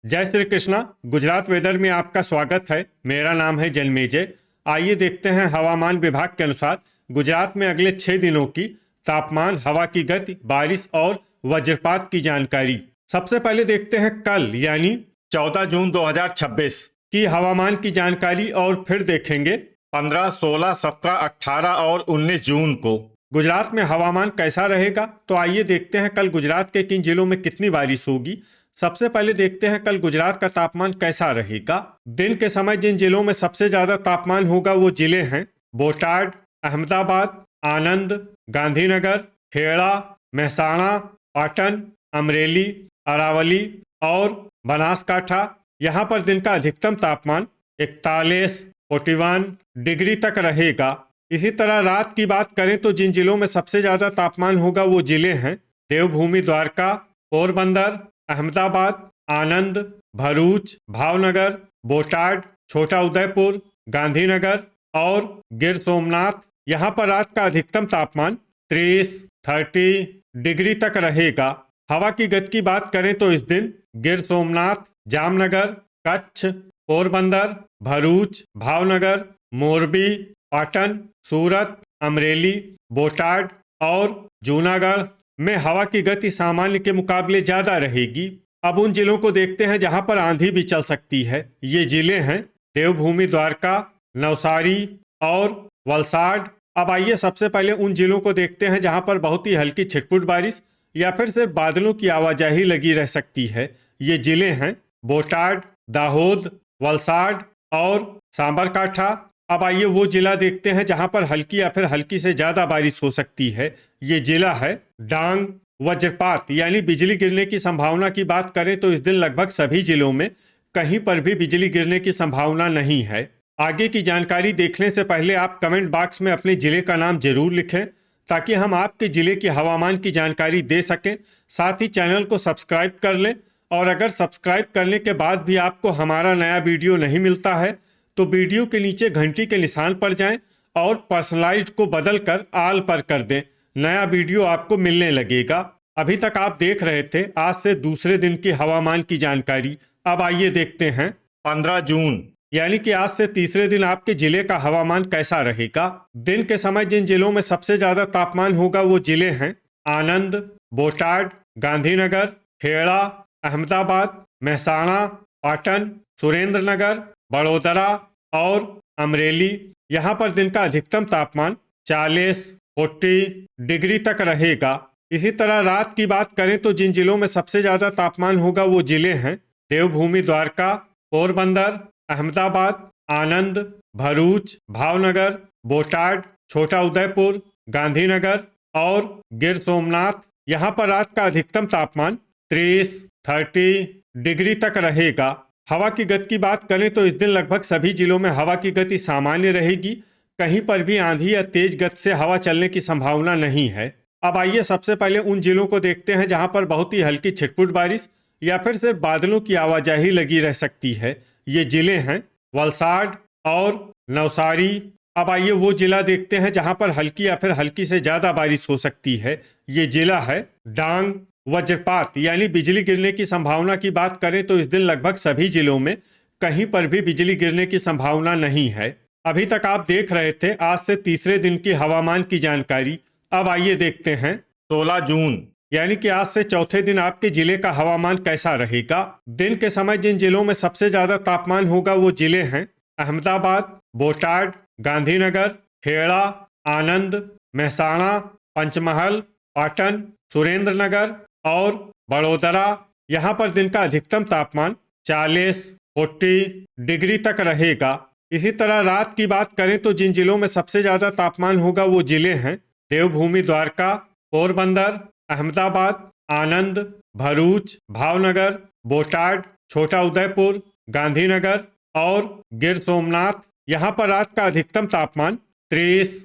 जय श्री कृष्णा। गुजरात वेदर में आपका स्वागत है। मेरा नाम है जन्मेजय। आइए देखते हैं हवामान विभाग के अनुसार गुजरात में अगले 6 दिनों की तापमान, हवा की गति, बारिश और वज्रपात की जानकारी। सबसे पहले देखते हैं कल यानी 14 जून 2026 की हवामान की जानकारी और फिर देखेंगे 15, 16, 17, 18 और 19 जून को गुजरात में हवामान कैसा रहेगा। तो आइए देखते हैं कल गुजरात के किन जिलों में कितनी बारिश होगी। सबसे पहले देखते हैं कल गुजरात का तापमान कैसा रहेगा। दिन के समय जिन जिलों में सबसे ज्यादा तापमान होगा वो जिले हैं बोटाड, अहमदाबाद, आनंद, गांधीनगर, खेड़ा, महसाणा, पाटन, अमरेली, अरावली और बनासकाठा। यहाँ पर दिन का अधिकतम तापमान 41, 41 डिग्री तक रहेगा। इसी तरह रात की बात करें तो जिन जिलों में सबसे ज्यादा तापमान होगा वो जिले हैं देवभूमि, द्वारका, पोरबंदर, अहमदाबाद, आनंद, भरूच, भावनगर, बोटाड, छोटा उदयपुर, गांधीनगर और गिर सोमनाथ। यहाँ पर रात का अधिकतम तापमान 30 डिग्री तक रहेगा। हवा की गति की बात करें तो इस दिन गिर सोमनाथ, जामनगर, कच्छ, पोरबंदर, भरूच, भावनगर, मोरबी, पाटन, सूरत, अमरेली, बोटाड और जूनागढ़ में हवा की गति सामान्य के मुकाबले ज्यादा रहेगी। अब उन जिलों को देखते हैं जहां पर आंधी भी चल सकती है। ये जिले हैं देवभूमि, द्वारका, नवसारी और वलसाड। अब आइए सबसे पहले उन जिलों को देखते हैं जहां पर बहुत ही हल्की छिटपुट बारिश या फिर सिर्फ बादलों की आवाजाही लगी रह सकती है। ये जिले हैं बोटाड, दाहोद, वलसाड और सांबरकाठा। अब आइए वो जिला देखते हैं जहां पर हल्की या फिर हल्की से ज्यादा बारिश हो सकती है। ये जिला है डांग। वज्रपात यानी बिजली गिरने की संभावना की बात करें तो इस दिन लगभग सभी जिलों में कहीं पर भी बिजली गिरने की संभावना नहीं है। आगे की जानकारी देखने से पहले आप कमेंट बॉक्स में अपने जिले का नाम जरूर लिखें ताकि हम आपके जिले की हवामान की जानकारी दे सकें। साथ ही चैनल को सब्सक्राइब कर लें और अगर सब्सक्राइब करने के बाद भी आपको हमारा नया वीडियो नहीं मिलता है तो वीडियो के नीचे घंटी के निशान पर जाएं और पर्सनलाइज्ड को बदलकर आल पर कर दें। नया वीडियो आपको मिलने लगेगा। अभी तक आप देख रहे थे आज से दूसरे दिन की हवामान की जानकारी। अब आइए देखते हैं 15 जून यानी कि आज से तीसरे दिन आपके जिले का हवामान कैसा रहेगा। दिन के समय जिन जिलों में सबसे ज्यादा तापमान होगा वो जिले हैं आनंद, बोटाड, गांधीनगर, खेड़ा, अहमदाबाद, महसाणा, पाटन, सुरेंद्रनगर, बड़ोदरा और अमरेली। यहाँ पर दिन का अधिकतम तापमान 40 डिग्री तक रहेगा। इसी तरह रात की बात करें तो जिन जिलों में सबसे ज्यादा तापमान होगा वो जिले हैं देवभूमि, द्वारका, पोरबंदर, अहमदाबाद, आनंद, भरूच, भावनगर, बोटाड, छोटा उदयपुर, गांधीनगर और गिर सोमनाथ। यहाँ पर रात का अधिकतम तापमान 30 डिग्री तक रहेगा। हवा की गति की बात करें तो इस दिन लगभग सभी जिलों में हवा की गति सामान्य रहेगी। कहीं पर भी आंधी या तेज गति से हवा चलने की संभावना नहीं है। अब आइए सबसे पहले उन जिलों को देखते हैं जहां पर बहुत ही हल्की छिटपुट बारिश या फिर सिर्फ बादलों की आवाजाही लगी रह सकती है। ये जिले हैं वलसाड और नवसारी। अब आइए वो जिला देखते हैं जहां पर हल्की या फिर हल्की से ज्यादा बारिश हो सकती है। ये जिला है डांग। वज्रपात यानी बिजली गिरने की संभावना की बात करें तो इस दिन लगभग सभी जिलों में कहीं पर भी बिजली गिरने की संभावना नहीं है। अभी तक आप देख रहे थे आज से तीसरे दिन की हवामान की जानकारी। अब आइए देखते हैं 16 जून यानी कि आज से चौथे दिन आपके जिले का हवामान कैसा रहेगा। दिन के समय जिन जिलों में सबसे ज्यादा तापमान होगा वो जिले हैं अहमदाबाद, बोटाड, गांधीनगर, खेड़ा, आनंद, महसाणा, पंचमहल, पाटन, सुरेंद्रनगर और बड़ोदरा। यहाँ पर दिन का अधिकतम तापमान 40 डिग्री तक रहेगा। इसी तरह रात की बात करें तो जिन जिलों में सबसे ज्यादा तापमान होगा वो जिले हैं देवभूमि, द्वारका, पोरबंदर, अहमदाबाद, आनंद, भरूच, भावनगर, बोटाड, छोटा उदयपुर, गांधीनगर और गिर सोमनाथ। यहाँ पर रात का अधिकतम तापमान 30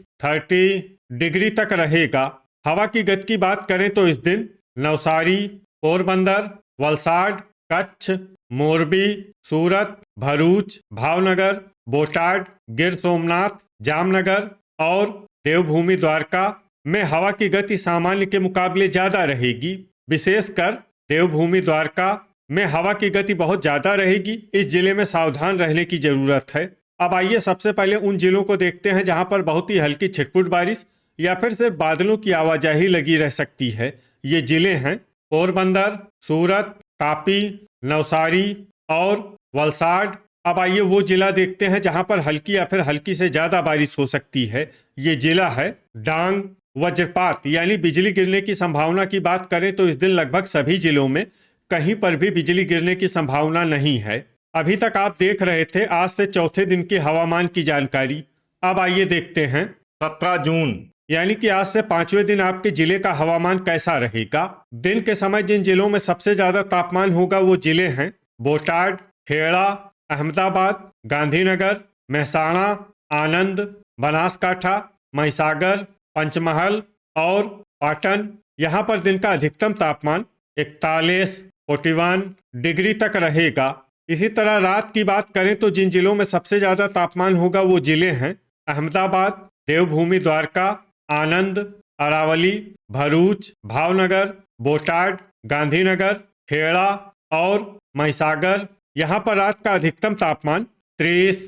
डिग्री तक रहेगा। हवा की गति की बात करें तो इस दिन नवसारी, पोरबंदर, वलसाड, कच्छ, मोरबी, सूरत, भरूच, भावनगर, बोटाड, गिर सोमनाथ, जामनगर और देवभूमि, द्वारका में हवा की गति सामान्य के मुकाबले ज्यादा रहेगी। विशेषकर देवभूमि, द्वारका में हवा की गति बहुत ज्यादा रहेगी। इस जिले में सावधान रहने की जरूरत है। अब आइए सबसे पहले उन जिलों को देखते हैं जहां पर बहुत ही हल्की छिटपुट बारिश या फिर सिर्फ बादलों की आवाजाही लगी रह सकती है। ये जिले हैं पोरबंदर, सूरत, तापी, नवसारी और वलसाड। अब आइए वो जिला देखते हैं जहां पर हल्की या फिर हल्की से ज्यादा बारिश हो सकती है। ये जिला है डांग। वज्रपात यानी बिजली गिरने की संभावना की बात करें तो इस दिन लगभग सभी जिलों में कहीं पर भी बिजली गिरने की संभावना नहीं है। अभी तक आप देख रहे थे आज से चौथे दिन के हवामान की जानकारी। अब आइए देखते हैं 17 जून यानी कि आज से 5वें दिन आपके जिले का हवामान कैसा रहेगा। दिन के समय जिन जिलों में सबसे ज्यादा तापमान होगा वो जिले हैं बोटाड, खेड़ा, अहमदाबाद, गांधीनगर, महसाणा, आनंद, बनासकाठा, महिसागर, पंचमहल और पाटन। यहाँ पर दिन का अधिकतम तापमान 41, 41 डिग्री तक रहेगा। इसी तरह रात की बात करें तो जिन जिलों में सबसे ज्यादा तापमान होगा वो जिले हैं अहमदाबाद, देवभूमि द्वारका, आनंद, अरावली, भरूच, भावनगर, बोटाड, गांधीनगर, खेड़ा और महिसागर। यहाँ पर रात का अधिकतम तापमान 30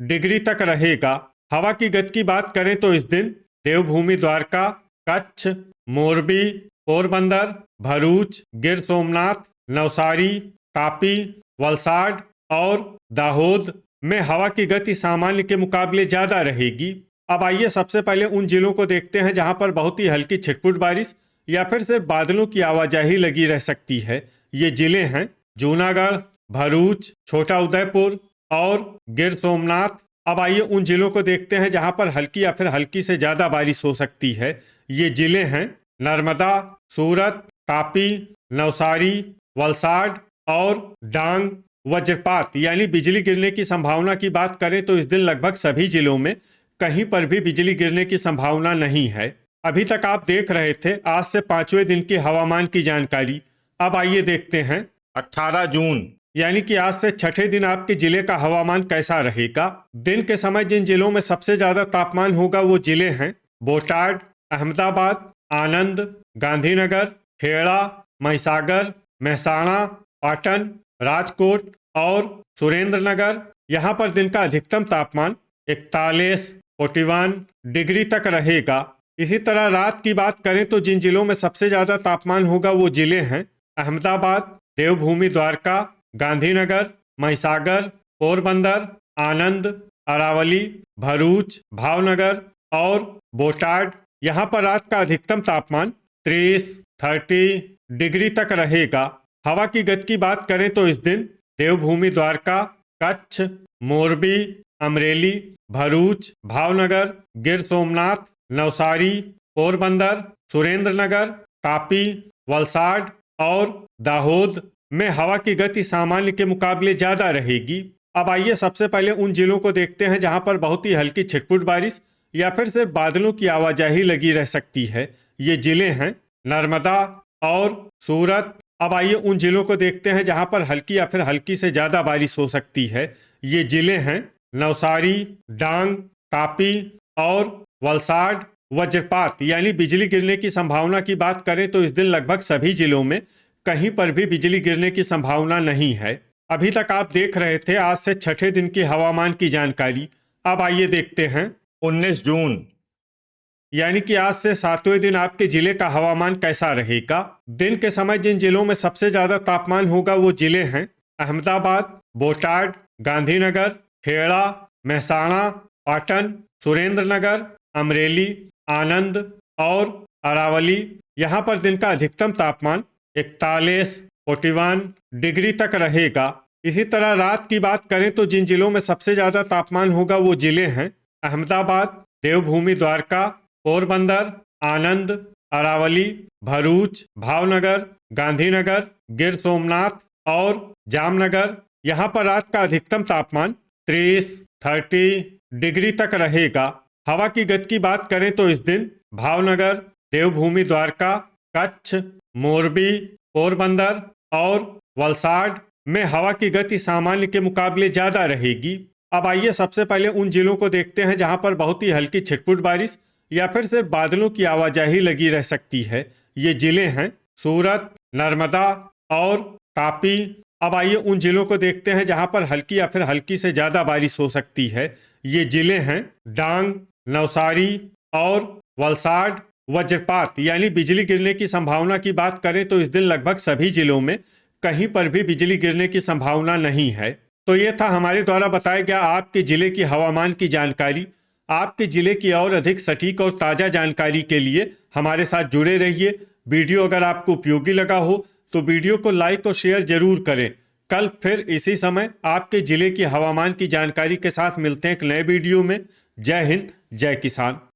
डिग्री तक रहेगा। हवा की गति की बात करें तो इस दिन देवभूमि द्वारका, कच्छ, मोरबी, पोरबंदर, भरूच, गिर सोमनाथ, नवसारी, तापी, वलसाड और दाहोद में हवा की गति सामान्य के मुकाबले ज्यादा रहेगी। अब आइए सबसे पहले उन जिलों को देखते हैं जहां पर बहुत ही हल्की छिटपुट बारिश या फिर सिर्फ बादलों की आवाजाही लगी रह सकती है। ये जिले हैं जूनागढ़, भरूच, छोटा उदयपुर और गिर सोमनाथ। अब आइए उन जिलों को देखते हैं जहां पर हल्की या फिर हल्की से ज्यादा बारिश हो सकती है। ये जिले हैं नर्मदा, सूरत, तापी, नवसारी, वलसाड और डांग। वज्रपात यानी बिजली गिरने की संभावना की बात करें तो इस दिन लगभग सभी जिलों में कहीं पर भी बिजली गिरने की संभावना नहीं है। अभी तक आप देख रहे थे आज से 5वें दिन की हवामान की जानकारी। अब आइए देखते हैं 18 जून यानी कि आज से छठे दिन आपके जिले का हवामान कैसा रहेगा। दिन के समय जिन जिलों में सबसे ज्यादा तापमान होगा वो जिले हैं बोटाड, अहमदाबाद, आनंद, गांधीनगर, खेड़ा, महिसागर, महसाणा, पाटन, राजकोट और सुरेंद्रनगर। यहाँ पर दिन का अधिकतम तापमान 41, 41 डिग्री तक रहेगा। इसी तरह रात की बात करें तो जिन जिलों में सबसे ज्यादा तापमान होगा वो जिले हैं अहमदाबाद, देवभूमि द्वारका, गांधीनगर, महिसागर, पोरबंदर, आनंद, अरावली, भरूच, भावनगर और बोटाड। यहाँ पर रात का अधिकतम तापमान 30 डिग्री तक रहेगा। हवा की गति की बात करें तो इस दिन देवभूमि द्वारका, कच्छ, मोरबी, अमरेली, भरूच, भावनगर, गिर सोमनाथ, नवसारी, पोरबंदर, सुरेंद्रनगर, तापी, वलसाड और दाहोद में हवा की गति सामान्य के मुकाबले ज्यादा रहेगी। अब आइए सबसे पहले उन जिलों को देखते हैं जहां पर बहुत ही हल्की छिटपुट बारिश या फिर सिर्फ बादलों की आवाजाही लगी रह सकती है। ये जिले हैं नर्मदा और सूरत। अब आइए उन जिलों को देखते हैं जहां पर हल्की या फिर हल्की से ज्यादा बारिश हो सकती है। ये जिले हैं नवसारी, डांग, तापी और वलसाड। वज्रपात यानी बिजली गिरने की संभावना की बात करें तो इस दिन लगभग सभी जिलों में कहीं पर भी बिजली गिरने की संभावना नहीं है। अभी तक आप देख रहे थे आज से छठे दिन की हवामान की जानकारी। अब आइए देखते हैं 19 जून यानी कि आज से 7वें दिन आपके जिले का हवामान कैसा रहेगा। दिन के समय जिन जिलों में सबसे ज्यादा तापमान होगा वो जिले हैं अहमदाबाद, बोटाड, गांधीनगर, खेड़ा, महसाणा, पाटन, सुरेंद्रनगर, अमरेली, आनंद और अरावली। यहाँ पर दिन का अधिकतम तापमान 41, 41 डिग्री तक रहेगा। इसी तरह रात की बात करें तो जिन जिलों में सबसे ज्यादा तापमान होगा वो जिले हैं अहमदाबाद, देवभूमि द्वारका, पोरबंदर, आनंद, अरावली, भरूच, भावनगर, गांधीनगर, गिर सोमनाथ और जामनगर। यहाँ पर रात का अधिकतम तापमान 30 डिग्री तक रहेगा। हवा की गति की बात करें तो इस दिन भावनगर, देवभूमि द्वारका, कच्छ, मोरबी, पोरबंदर और वलसाड में हवा की गति सामान्य के मुकाबले ज्यादा रहेगी। अब आइए सबसे पहले उन जिलों को देखते हैं जहां पर बहुत ही हल्की छिटपुट बारिश या फिर सिर्फ बादलों की आवाजाही लगी रह सकती है। ये जिले हैं सूरत, नर्मदा और तापी। अब आइए उन जिलों को देखते हैं जहां पर हल्की या फिर हल्की से ज्यादा बारिश हो सकती है। ये जिले हैं डांग, नवसारी और वलसाड। वज्रपात यानी बिजली गिरने की संभावना की बात करें तो इस दिन लगभग सभी जिलों में कहीं पर भी बिजली गिरने की संभावना नहीं है। तो ये था हमारे द्वारा बताया गया आपके जिले की हवामान की जानकारी। आपके जिले की और अधिक सटीक और ताज़ा जानकारी के लिए हमारे साथ जुड़े रहिए। वीडियो अगर आपको उपयोगी लगा हो तो वीडियो को लाइक और शेयर जरूर करें। कल फिर इसी समय आपके जिले की हवामान की जानकारी के साथ मिलते हैं एक नए वीडियो में। जय हिंद, जय किसान।